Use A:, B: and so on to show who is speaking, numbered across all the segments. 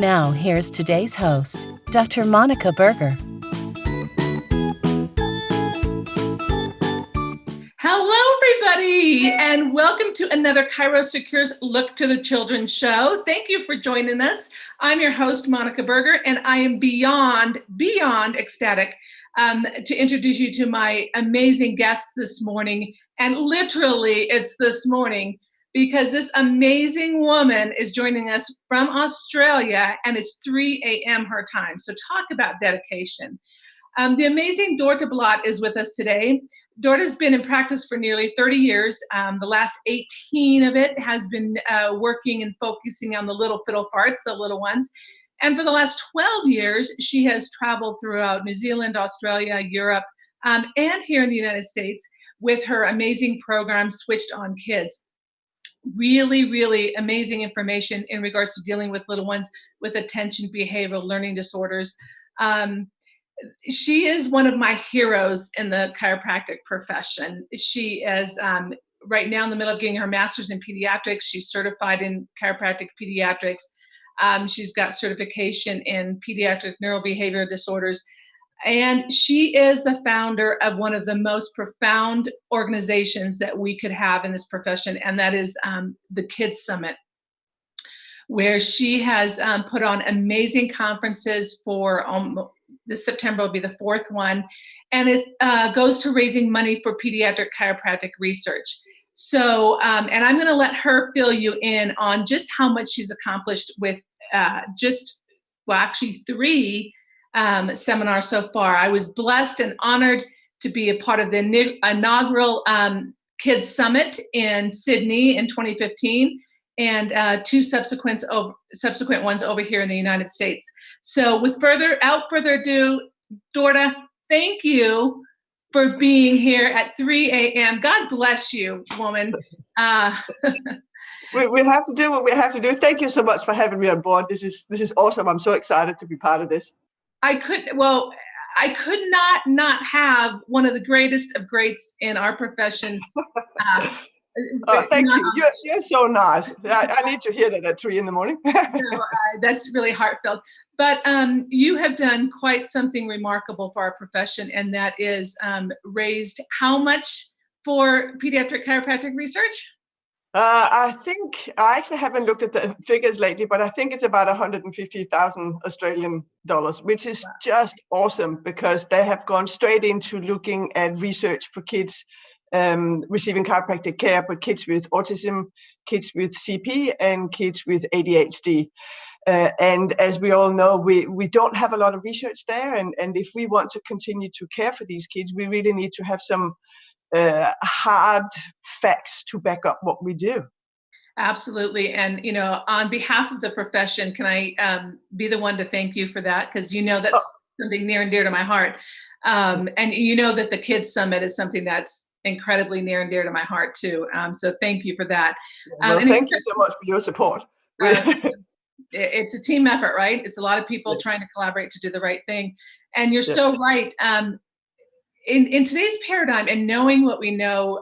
A: Now, here's today's host, Dr. Monika Buerger.
B: Hello, everybody, and welcome to another ChiroSecure's Look to the Children show. Thank you for joining us. I'm your host, Monika Buerger, and I am beyond ecstatic to introduce you to my amazing guest this morning. And literally, it's this morning, because this amazing woman is joining us from Australia, and it's 3 a.m. her time. So talk about dedication. The amazing Dorte Bladt is with us today. Dorte has been in practice for nearly 30 years. The last 18 of it has been working and focusing on the little fiddle farts, the little ones. And for the last 12 years, she has traveled throughout New Zealand, Australia, Europe, and here in the United States with her amazing program, Switched on Kids. Really, really amazing information in regards to dealing with little ones with attention, behavioral, learning disorders. She is one of my heroes in the chiropractic profession. She is right now in the middle of getting her master's in pediatrics. She's certified in chiropractic pediatrics. She's got certification in pediatric neurobehavioral disorders. And she is the founder of one of the most profound organizations that we could have in this profession, and that is the Kids Summit, where she has put on amazing conferences for this September will be the fourth one, and it goes to raising money for pediatric chiropractic research. So, and I'm going to let her fill you in on just how much she's accomplished with actually 3 seminars so far. I was blessed and honored to be a part of the inaugural Kids Summit in Sydney in 2015. And 2 subsequent ones over here in the United States. So without further ado, Dorte, thank you for being here at 3 a.m. God bless you, woman.
C: We have to do what we have to do. Thank you so much for having me on board. This is awesome. I'm so excited to be part of this. I could
B: not have one of the greatest of greats in our profession.
C: Thank you. You're so nice. I need to hear that at 3 a.m.
B: That's really heartfelt. But you have done quite something remarkable for our profession, and that is raised how much for pediatric chiropractic research?
C: I think I actually haven't looked at the figures lately, but I think it's about 150,000 Australian dollars, which is just awesome, because they have gone straight into looking at research for kids receiving chiropractic care, but kids with autism, kids with CP, and kids with ADHD. And as we all know, we don't have a lot of research there. And if we want to continue to care for these kids, we really need to have some hard facts to back up what we do.
B: Absolutely. And, on behalf of the profession, can I be the one to thank you for that? Because that's something near and dear to my heart. And that the Kids Summit is something that's incredibly near and dear to my heart too. So thank you for that.
C: Thank you so much for your support.
B: It's a team effort, right? It's a lot of people trying to collaborate to do the right thing. And you're so right. In today's paradigm, and knowing what we know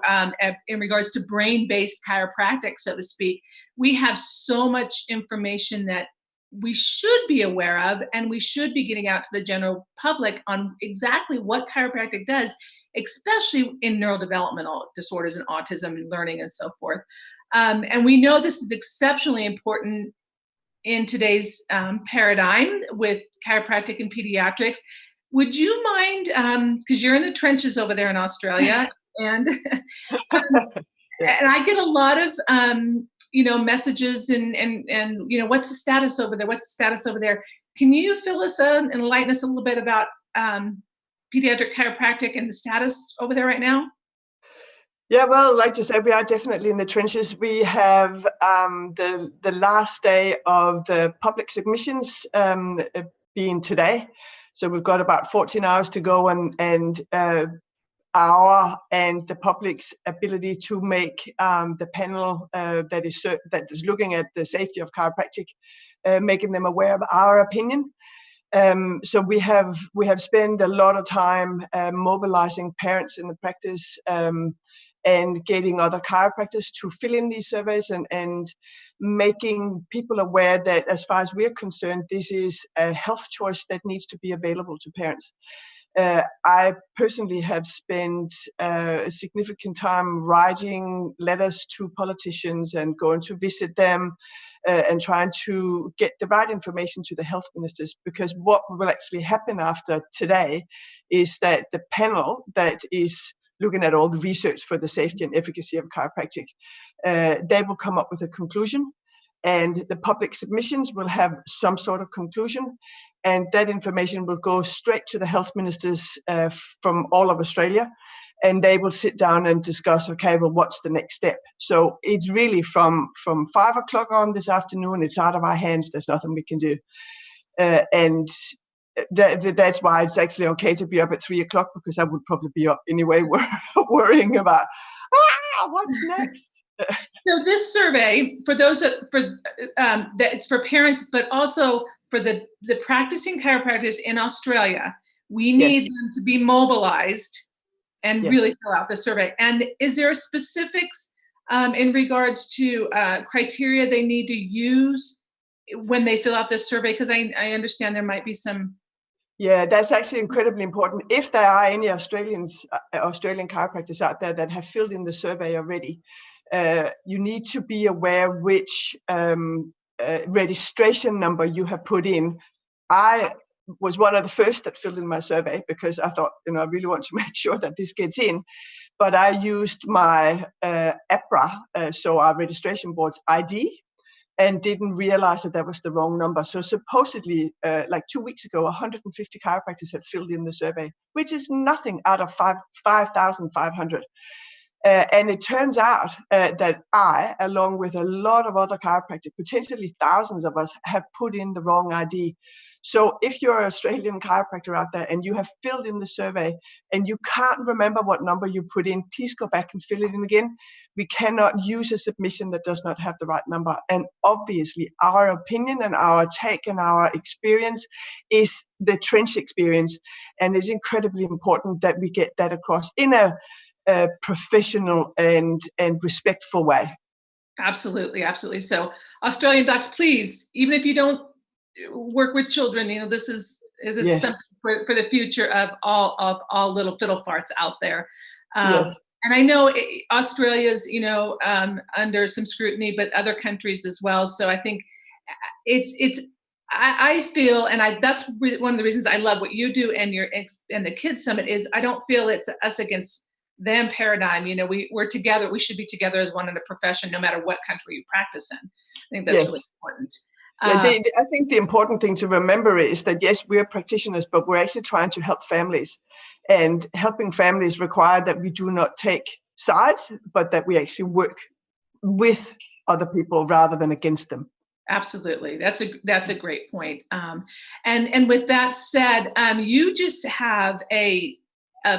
B: in regards to brain-based chiropractic, so to speak, we have so much information that we should be aware of, and we should be getting out to the general public on exactly what chiropractic does, especially in neurodevelopmental disorders and autism and learning and so forth. And we know this is exceptionally important in today's paradigm with chiropractic and pediatrics. Would you mind, because you're in the trenches over there in Australia, and and I get a lot of messages and what's the status over there? What's the status over there? Can you fill us in and enlighten us a little bit about pediatric chiropractic and the status over there right now?
C: Yeah, well, like you said, we are definitely in the trenches. We have the last day of the public submissions being today. So we've got about 14 hours to go, and our and the public's ability to make the panel that is looking at the safety of chiropractic, making them aware of our opinion. So we have spent a lot of time mobilizing parents in the practice and getting other chiropractors to fill in these surveys and making people aware that, as far as we're concerned, this is a health choice that needs to be available to parents. I personally have spent a significant time writing letters to politicians and going to visit them and trying to get the right information to the health ministers, because what will actually happen after today is that the panel that is looking at all the research for the safety and efficacy of chiropractic, they will come up with a conclusion, and the public submissions will have some sort of conclusion, and that information will go straight to the health ministers from all of Australia, and they will sit down and discuss, okay, well, what's the next step? So it's really from 5 o'clock on this afternoon, it's out of our hands. There's nothing we can do. And that's why it's actually okay to be up at 3 o'clock, because I would probably be up anyway, worrying about, what's next?
B: So this survey, for those that it's for parents, but also for the practicing chiropractors in Australia, we need them to be mobilized and really fill out the survey. And is there specifics in regards to criteria they need to use when they fill out this survey? Because I understand there might be some.
C: Yeah, that's actually incredibly important. If there are any Australian chiropractors out there that have filled in the survey already, you need to be aware which registration number you have put in. I was one of the first that filled in my survey because I thought, I really want to make sure that this gets in. But I used my APRA, so our registration board's ID, and didn't realize that was the wrong number. So supposedly, like 2 weeks ago, 150 chiropractors had filled in the survey, which is nothing out of 5,500. And it turns out that I, along with a lot of other chiropractors, potentially thousands of us, have put in the wrong ID. So if you're an Australian chiropractor out there and you have filled in the survey and you can't remember what number you put in, please go back and fill it in again. We cannot use a submission that does not have the right number. And obviously, our opinion and our take and our experience is the trench experience. And it's incredibly important that we get that across in a professional and respectful way.
B: Absolutely, absolutely. So Australian docs, please, even if you don't work with children, this is something for the future of all little fiddle farts out there. And I know Australia's under some scrutiny, but other countries as well. So I think I feel, and that's one of the reasons I love what you do and the Kids Summit is I don't feel it's us against them paradigm. We're together. We should be together as one in a profession, no matter what country you practice in. I think that's really important.
C: I think the important thing to remember is that, yes, we're practitioners, but we're actually trying to help families. And helping families require that we do not take sides, but that we actually work with other people rather than against them.
B: Absolutely. That's a great point. And with that said, you just have a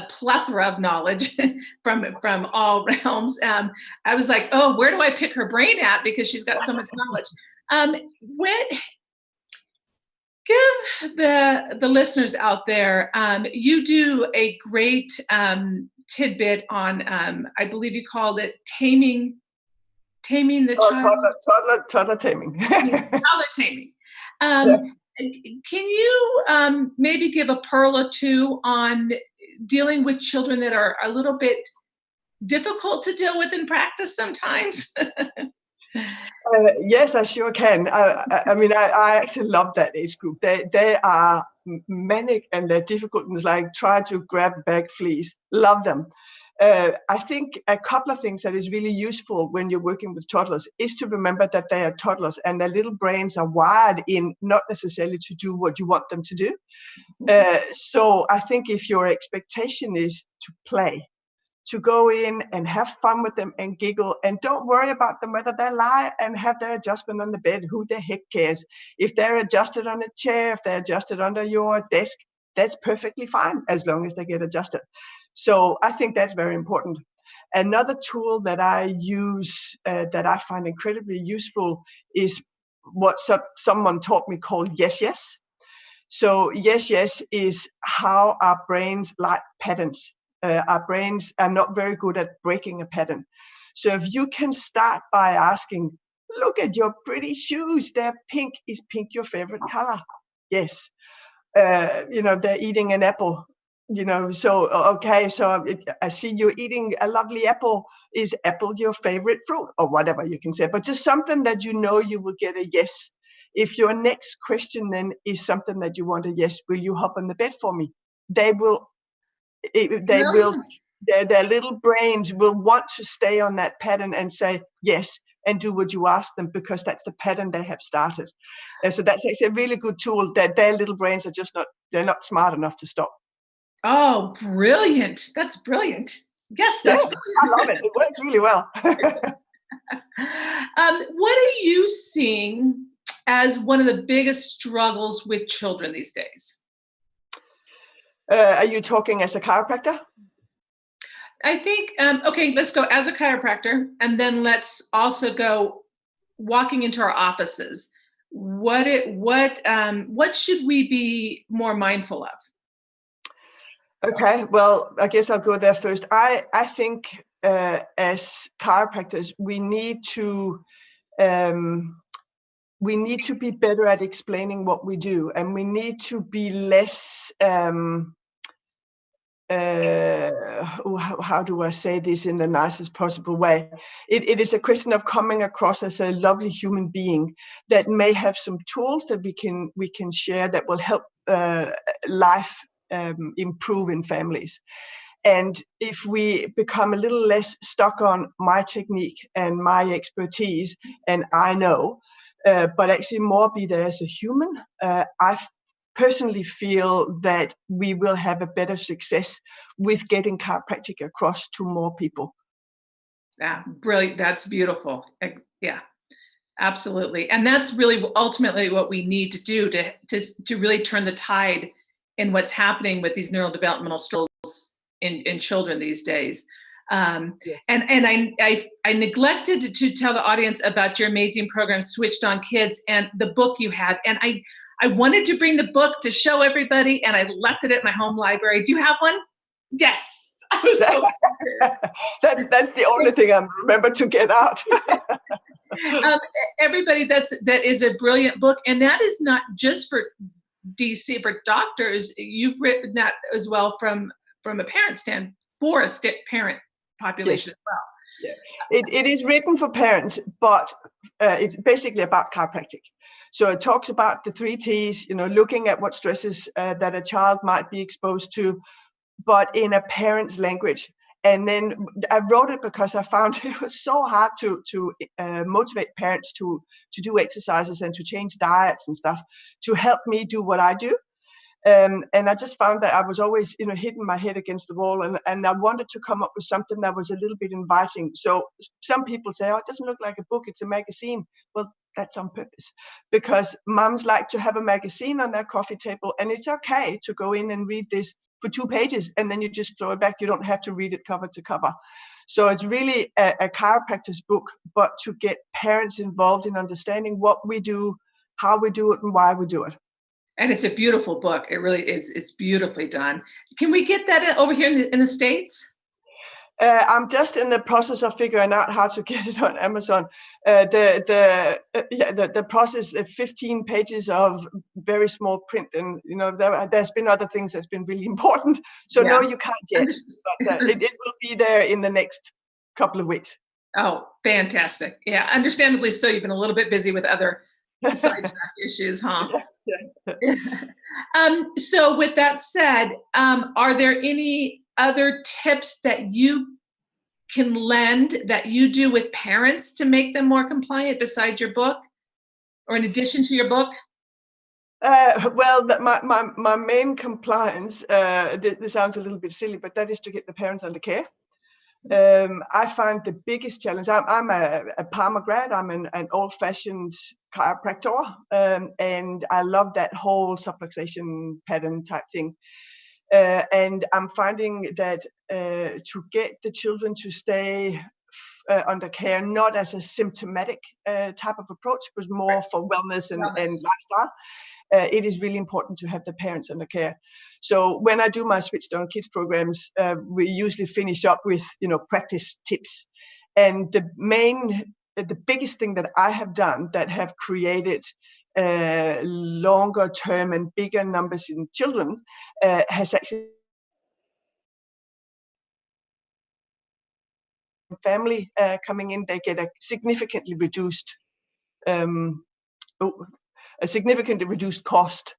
B: plethora of knowledge from all realms. I was like, oh, where do I pick her brain at? Because she's got so much knowledge. Give the listeners out there, you do a great tidbit on, I believe you called it taming the child.
C: Toddler taming.
B: Toddler taming. Can you maybe give a pearl or two on dealing with children that are a little bit difficult to deal with in practice sometimes?
C: Yes, I sure can. I actually love that age group. They are manic and they're difficult and it's like try to grab bag fleas. Love them. I think a couple of things that is really useful when you're working with toddlers is to remember that they are toddlers and their little brains are wired in not necessarily to do what you want them to do. So I think if your expectation is to play, to go in and have fun with them and giggle and don't worry about them whether they lie and have their adjustment on the bed, who the heck cares? If they're adjusted on a chair, if they're adjusted under your desk, that's perfectly fine as long as they get adjusted. So I think that's very important. Another tool that I use that I find incredibly useful is what someone taught me called yes, yes. So yes, yes is how our brains like patterns. our brains are not very good at breaking a pattern. So if you can start by asking, look at your pretty shoes, they're pink. Is pink your favorite color? Yes. They're eating an apple. So okay, so I see you're eating a lovely apple. Is apple your favorite fruit, or whatever you can say? But just something that you will get a yes. If your next question then is something that you want a yes, will you hop on the bed for me? They will. Their little brains will want to stay on that pattern and say yes and do what you ask them, because that's the pattern they have started. So that's actually a really good tool that their little brains are just they're not smart enough to stop.
B: Oh, brilliant. That's brilliant. Yes, that's brilliant.
C: I love it. It works really well.
B: What are you seeing as one of the biggest struggles with children these days?
C: Are you talking as a chiropractor?
B: I think, okay, let's go as a chiropractor, and then let's also go walking into our offices. What should we be more mindful of?
C: Okay, well, I guess I'll go there first. I think as chiropractors, we need to be better at explaining what we do, and we need to be less. How do I say this in the nicest possible way? It is a question of coming across as a lovely human being that may have some tools that we can share that will help life improve in families. And if we become a little less stuck on my technique and my expertise, and I know, but actually more be there as a human, I personally feel that we will have a better success with getting chiropractic across to more people.
B: Yeah, brilliant. That's beautiful. Yeah, absolutely. And that's really ultimately what we need to do to really turn the tide in what's happening with these neurodevelopmental struggles in children these days. Yes. And I neglected to tell the audience about your amazing program, Switched On Kids, and the book you had. And I wanted to bring the book to show everybody, and I left it at my home library. Do you have one? Yes. I was so
C: that's the only thing I remember to get out.
B: Everybody, that is a brilliant book, and that is not just for DC, for doctors. You've written that as well from a parent stand for a parent population. Yes. As well.
C: Yeah. It is written for parents, but it's basically about chiropractic. So it talks about the 3 T's, looking at what stresses that a child might be exposed to, but in a parent's language. And then I wrote it because I found it was so hard to motivate parents to do exercises and to change diets and stuff to help me do what I do. And I just found that I was always, hitting my head against the wall, and I wanted to come up with something that was a little bit inviting. So some people say, oh, it doesn't look like a book, it's a magazine. Well, that's on purpose, because moms like to have a magazine on their coffee table, and it's okay to go in and read this for 2 pages, and then you just throw it back. You don't have to read it cover to cover. So it's really a chiropractor's book, but to get parents involved in understanding what we do, how we do it, and why we do it.
B: And it's a beautiful book. It really is. It's beautifully done. Can we get that over here in the States?
C: I'm just in the process of figuring out how to get it on Amazon. The process of 15 pages of very small print, and there's been other things that's been really important. So no, you can't yet, but it will be there in the next couple of weeks.
B: Oh, fantastic! Yeah, understandably so. You've been a little bit busy with other side issues, huh?
C: Yeah.
B: So with that said, are there any other tips that you can lend that you do with parents to make them more compliant besides your book, or in addition to your book?
C: Well, my main compliance, this sounds a little bit silly, but that is to get the parents under care. I find the biggest challenge, I'm a Palmer grad, I'm an old-fashioned chiropractor, and I love that whole subluxation pattern type thing. And I'm finding that to get the children to stay under care, not as a symptomatic type of approach, but more for wellness and lifestyle, it is really important to have the parents under care. So when I do my Switched On Kids programs, we usually finish up with, practice tips. And the biggest thing that I have done that have created longer term and bigger numbers in children has actually family coming in. They get a significantly reduced cost.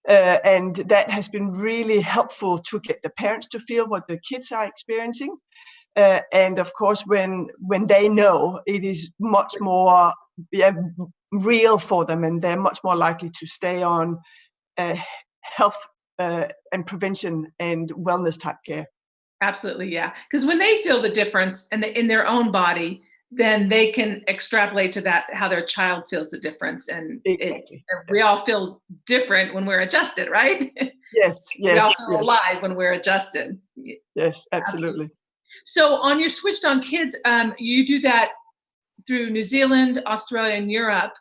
C: And that has been really helpful to get the parents to feel what the kids are experiencing. And of course, when they know, it is much more real for them, and they're much more likely to stay on health and prevention and wellness type care.
B: Absolutely, yeah. Because when they feel the difference in their own body, then they can extrapolate to that how their child feels the difference, and
C: exactly.
B: We all feel different when we're adjusted, right?
C: Yes, yes.
B: We all feel alive when we're adjusted.
C: Yes, absolutely.
B: So on your Switched On Kids, you do that through New Zealand, Australia, and Europe.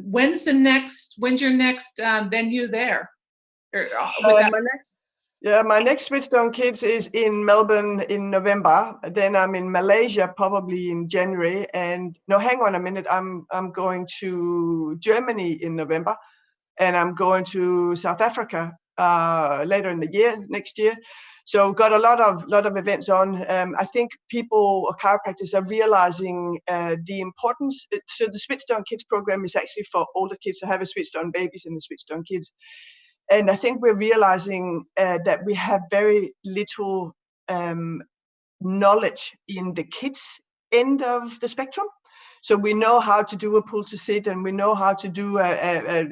B: When's your next venue there?
C: My next Switched On Kids is in Melbourne in November. Then I'm in Malaysia probably in January. And no, hang on a minute. I'm going to Germany in November, and I'm going to South Africa later in the year, next year. So got a lot of events on. I think people or chiropractors are realizing the importance. So the Switched On Kids program is actually for older kids. I have a Switched On Babies and a Switched On Kids. And I think we're realizing that we have very little knowledge in the kids end of the spectrum. So we know how to do a pull to sit, and we know how to do a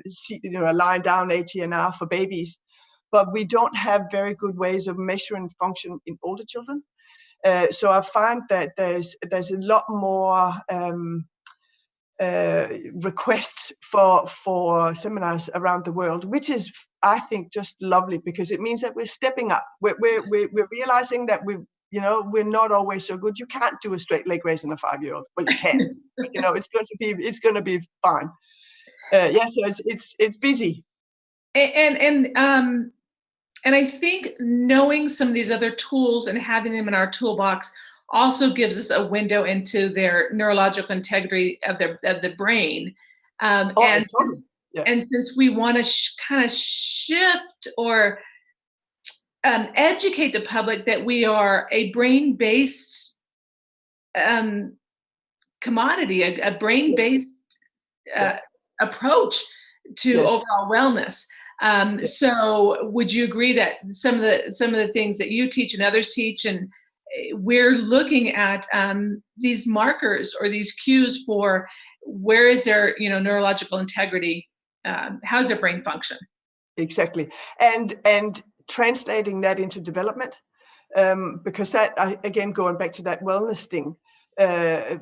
C: lying down ATNR for babies, but we don't have very good ways of measuring function in older children. So I find that there's a lot more requests for seminars around the world, which is, I think, just lovely, because it means that we're stepping up. We're realizing that we're not always so good. You can't do a straight leg raise in a 5-year-old. Well, you can. It's going to be fine. So it's busy.
B: And I think knowing some of these other tools and having them in our toolbox also gives us a window into their neurological integrity of the brain.
C: Totally. Yeah.
B: And since we want to kind of shift or educate the public that we are a brain-based commodity, a brain-based approach to overall wellness. So would you agree that some of the things that you teach and others teach, and we're looking at these markers or these cues for where is their neurological integrity, how's their brain function?
C: Exactly. And translating that into development, because that, again, going back to that wellness thing,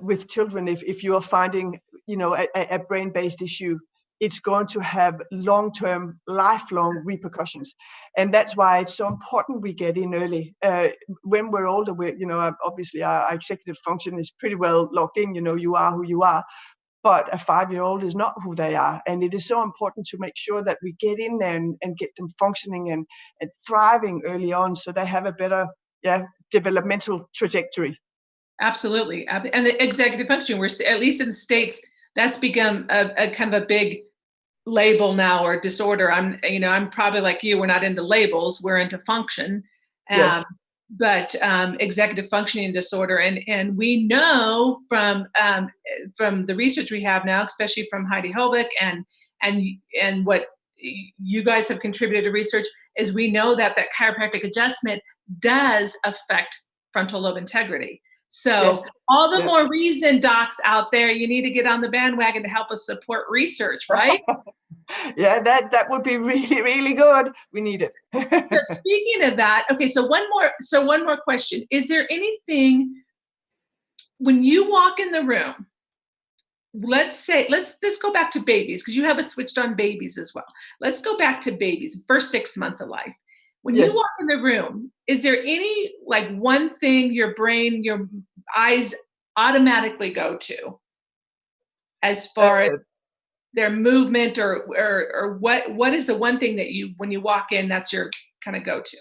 C: with children, if you are finding a brain-based issue, it's going to have long-term, lifelong repercussions. And that's why it's so important we get in early. When we're older, obviously our executive function is pretty well locked in. You are who you are. But a 5-year-old is not who they are. And it is so important to make sure that we get in there and get them functioning and thriving early on, so they have a better developmental trajectory.
B: Absolutely. And the executive function, we're, at least in the States, that's become a kind of a big label now, or disorder. I'm probably like you, we're not into labels, we're into function.
C: Yes.
B: But executive functioning disorder, and we know from the research we have now, especially from Heidi Hovick and what you guys have contributed to research, is we know that chiropractic adjustment does affect frontal lobe integrity. So all the more reason, docs out there, you need to get on the bandwagon to help us support research, right?
C: Yeah, that would be really, really good. We need it.
B: So speaking of that, okay, so one more question. Is there anything, when you walk in the room, let's go back to babies, because you have a Switched On Babies as well. Let's go back to babies, first 6 months of life. When you walk in the room, is there any, one thing your brain, your eyes automatically go to as far as their movement, or what is the one thing that when you walk in, that's your kind of go-to?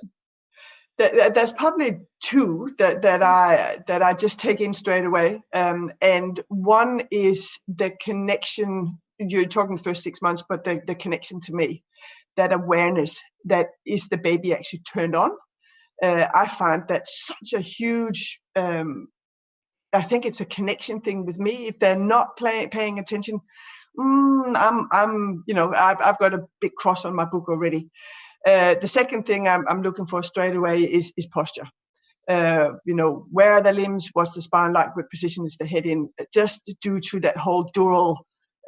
C: There's probably two that I just take in straight away. And one is the connection. You're talking the first 6 months, but the connection to me, that awareness that is the baby actually turned on. I find that such a huge, I think it's a connection thing with me. If they're not paying attention, I've got a big cross on my book already. The second thing I'm looking for straight away is posture. Where are the limbs? What's the spine like? What position is the head in? Just due to that whole dural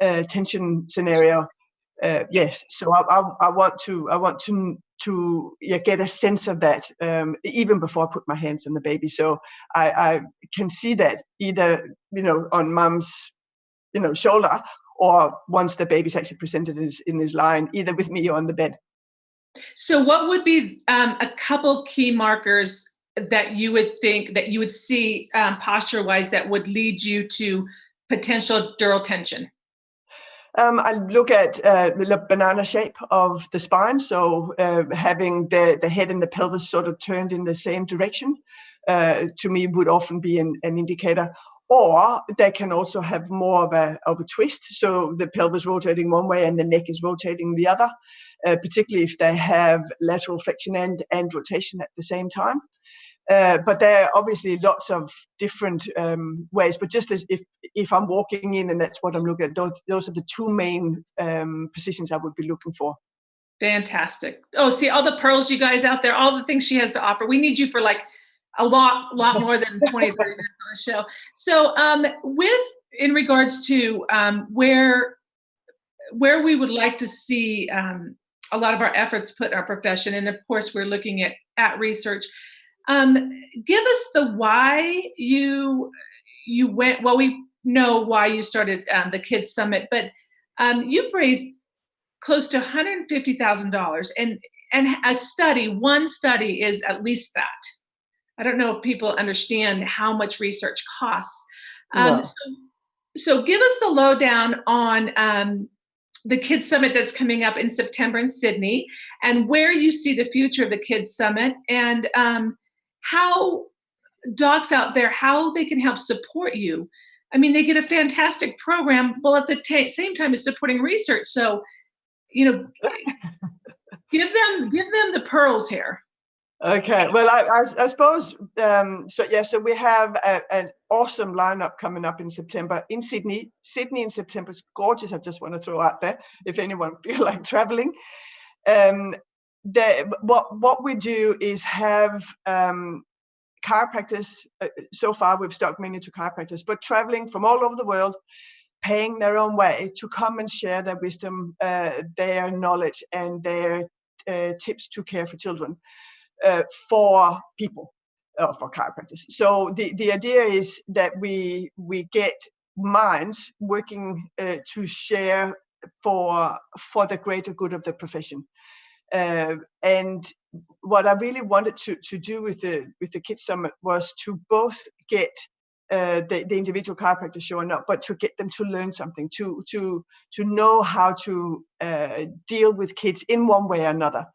C: tension scenario. Yes. So I want to get a sense of that even before I put my hands on the baby. So I can see that either on mom's shoulder, or once the baby's actually presented in his line, either with me or on the bed.
B: So what would be a couple key markers that you would think that you would see posture-wise that would lead you to potential dural tension?
C: I look at the banana shape of the spine, so having the head and the pelvis sort of turned in the same direction, to me would often be an indicator. Or they can also have more of a twist, so the pelvis rotating one way and the neck is rotating the other, particularly if they have lateral flexion and rotation at the same time. But there are obviously lots of different ways, but just as if I'm walking in and that's what I'm looking at, those are the two main positions I would be looking for.
B: Fantastic. Oh, see all the pearls, you guys out there, all the things she has to offer. We need you for like a lot more than 20, 30 minutes on the show. So in regards to where we would like to see a lot of our efforts put in our profession, and of course we're looking at research. Give us the why you went. Well, we know why you started the Kids Summit, but you've raised close to $150,000, and one study is at least that. I don't know if people understand how much research costs.
C: No.
B: So give us the lowdown on the Kids Summit that's coming up in September in Sydney, and where you see the future of the Kids Summit, and how docs out there, how they can help support you. I mean, they get a fantastic program, while at the same time as supporting research. So, give them the pearls here.
C: Okay, well, I suppose, so we have an awesome lineup coming up in September in Sydney. Sydney in September is gorgeous. I just want to throw out there, if anyone feel like traveling. What we do is have chiropractors. So far, we've stuck mainly to chiropractors, but traveling from all over the world, paying their own way to come and share their wisdom, their knowledge, and their tips to care for children. For people, for chiropractors. So the idea is that we get minds working to share for the greater good of the profession. And what I really wanted to do with the Kids Summit was to both get the individual chiropractors showing up, but to get them to learn something, to know how to deal with kids in one way or another.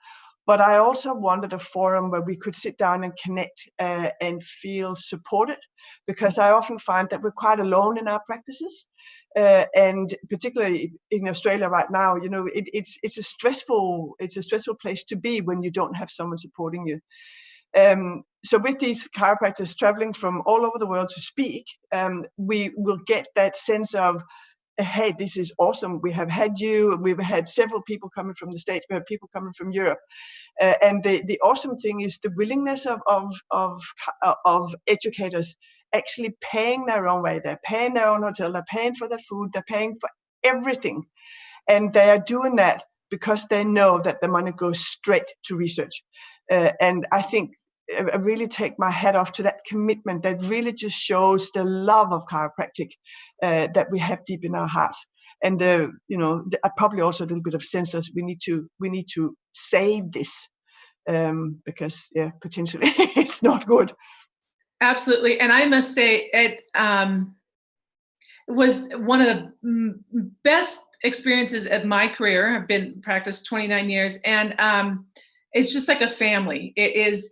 C: But I also wanted a forum where we could sit down and connect and feel supported, because I often find that we're quite alone in our practices. And particularly in Australia right now, it's a stressful place to be when you don't have someone supporting you. So with these chiropractors traveling from all over the world to speak, we will get that sense of, hey, this is awesome. We have had you. We've had several people coming from the States. We have people coming from Europe. And the awesome thing is the willingness of educators actually paying their own way. They're paying their own hotel. They're paying for their food. They're paying for everything. And they are doing that because they know that the money goes straight to research. And I think I really take my hat off to that commitment that really just shows the love of chiropractic that we have deep in our hearts. And probably also a little bit of sense of we need to save this because potentially it's not good.
B: Absolutely. And I must say it was one of the best experiences of my career. I've been practiced 29 years, and it's just like a family. It is.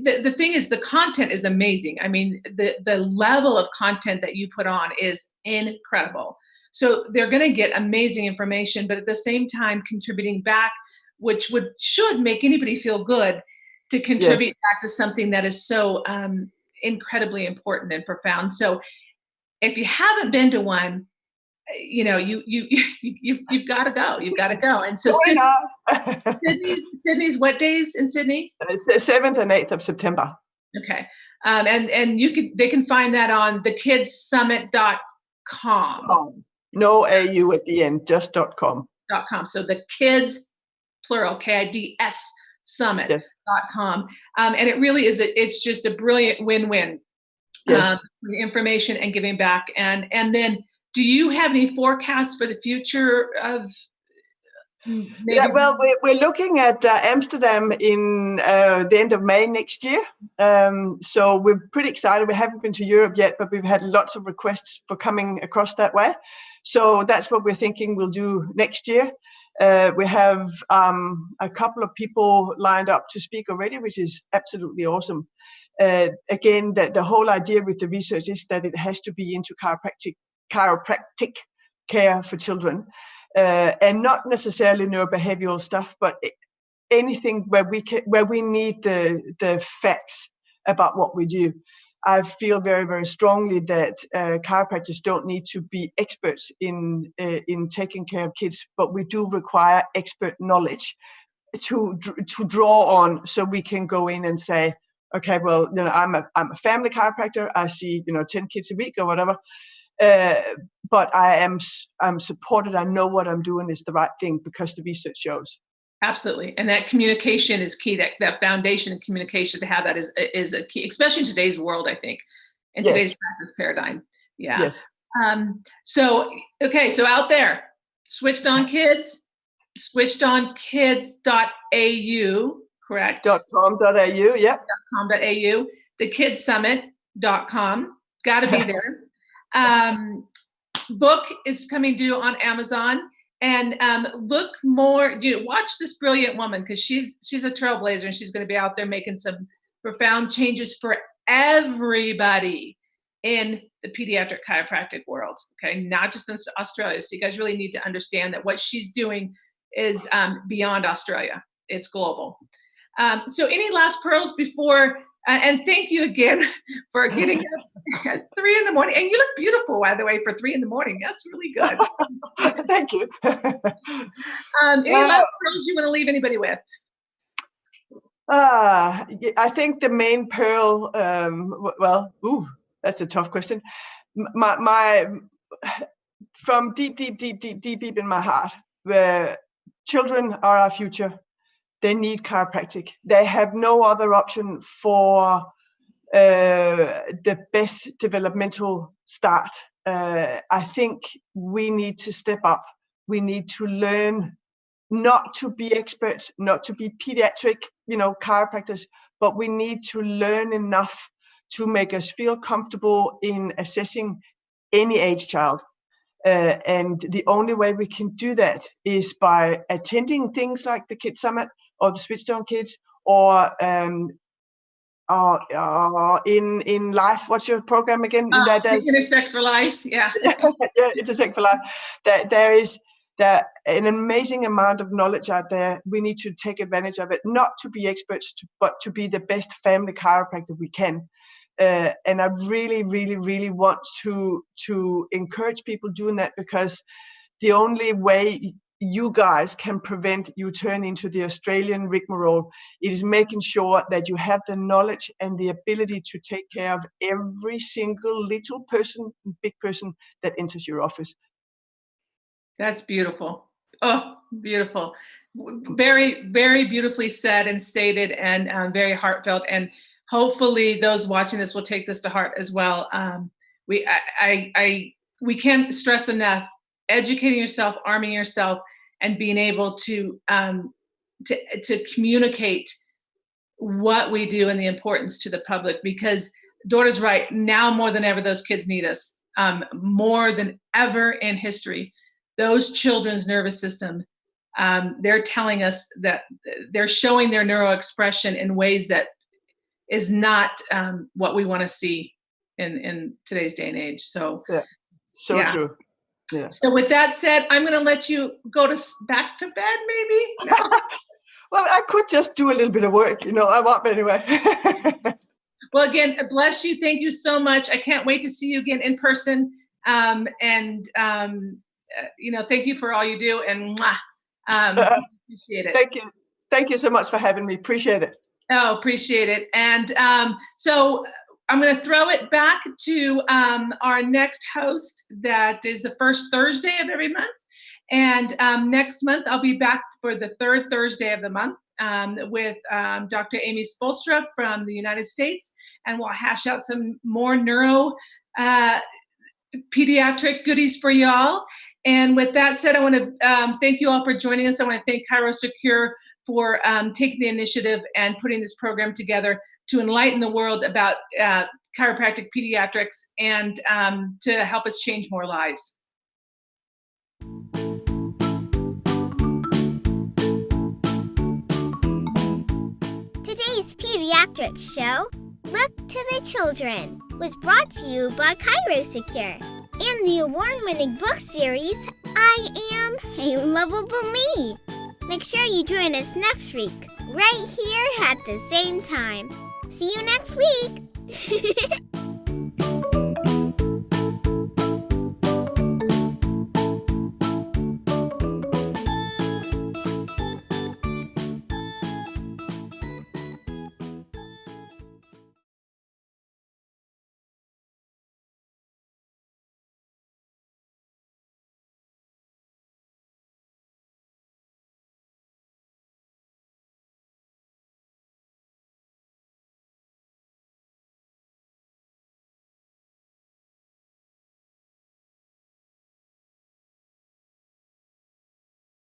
B: The thing is, the content is amazing. I mean, the level of content that you put on is incredible. So they're going to get amazing information, but at the same time contributing back, which should make anybody feel good to contribute back to something that is so incredibly important and profound. So if you haven't been to one, you've got to go. You've got to go. And so Sydney's what days in Sydney?
C: 7th and 8th of September.
B: Okay. And they can find that on thekidssummit.com.
C: No AU at the end, just .com.
B: .com. So the kids, plural, KIDS summit.com. And it really is, it's just a brilliant win-win. The information and giving back. And then, do you have any forecasts for the future of maybe?
C: Yeah, well, we're looking at Amsterdam in the end of May next year. So we're pretty excited. We haven't been to Europe yet, but we've had lots of requests for coming across that way. So that's what we're thinking we'll do next year. We have a couple of people lined up to speak already, which is absolutely awesome. Again, the whole idea with the research is that it has to be into chiropractic care for children, and not necessarily neurobehavioral stuff, but anything where we need the facts about what we do. I feel very, very strongly that chiropractors don't need to be experts in taking care of kids, but we do require expert knowledge to draw on, so we can go in and say, okay, well, I'm a family chiropractor. I see 10 kids a week or whatever. But I'm supported. I know what I'm doing is the right thing because the research shows.
B: Absolutely. And that communication is key. That foundation of communication, to have that is a key, especially in today's world, I think, in today's practice paradigm. Yeah.
C: Yes.
B: So out there, Switched On Kids, switchedonkids.au, correct?
C: .com.au, yep.
B: .com.au, thekidssummit.com. Got to be there. Book is coming due on Amazon, and look more. Watch this brilliant woman, because she's a trailblazer, and she's going to be out there making some profound changes for everybody in the pediatric chiropractic world. Okay, not just in Australia. So you guys really need to understand that what she's doing is beyond Australia. It's global. So any last pearls before? And thank you again for getting up at 3 a.m. And you look beautiful, by the way, for 3 a.m. That's really good.
C: Thank you.
B: Any last pearls you want to leave anybody with?
C: I think the main pearl, that's a tough question. From deep in my heart, where children are our future. They need chiropractic. They have no other option for the best developmental start. I think we need to step up. We need to learn not to be experts, not to be pediatric, chiropractors, but we need to learn enough to make us feel comfortable in assessing any age child. And the only way we can do that is by attending things like the Kids Summit, or the Switched On Kids, or in life. What's your program again?
B: Intersect for Life. Yeah.
C: Intersect for Life. There is an amazing amount of knowledge out there. We need to take advantage of it, not to be experts, but to be the best family chiropractor we can. And I really, really, really want to encourage people doing that, because the only way you guys can prevent you turning into the Australian rigmarole is making sure that you have the knowledge and the ability to take care of every single little person, big person that enters your office.
B: That's beautiful. Oh, beautiful. Very, very beautifully said and stated, and very heartfelt. And hopefully those watching this will take this to heart as well. We can't stress enough, educating yourself, arming yourself, and being able to communicate what we do and the importance to the public, because Dorte's right. Now more than ever, those kids need us, more than ever in history. those children's nervous system, they're telling us that they're showing their neuroexpression in ways that is not what we want to see in today's day and age. So,
C: so true. Yeah.
B: So with that said, I'm going to let you go back to bed, maybe.
C: Well, I could just do a little bit of work, I'm up anyway.
B: Well, again, bless you. Thank you so much. I can't wait to see you again in person. Thank you for all you do, and appreciate it.
C: Thank you. Thank you so much for having me. Appreciate it.
B: Oh, appreciate it. And so I'm going to throw it back to our next host. That is the first Thursday of every month. And next month, I'll be back for the third Thursday of the month with Dr. Amy Spolstra from the United States. And we'll hash out some more neuro pediatric goodies for y'all. And with that said, I want to thank you all for joining us. I want to thank ChiroSecure for taking the initiative and putting this program together to enlighten the world about chiropractic pediatrics and to help us change more lives.
D: Today's pediatric show, Look to the Children, was brought to you by ChiroSecure and the award-winning book series, I Am a Lovable Me. Make sure you join us next week, right here at the same time. See you next week!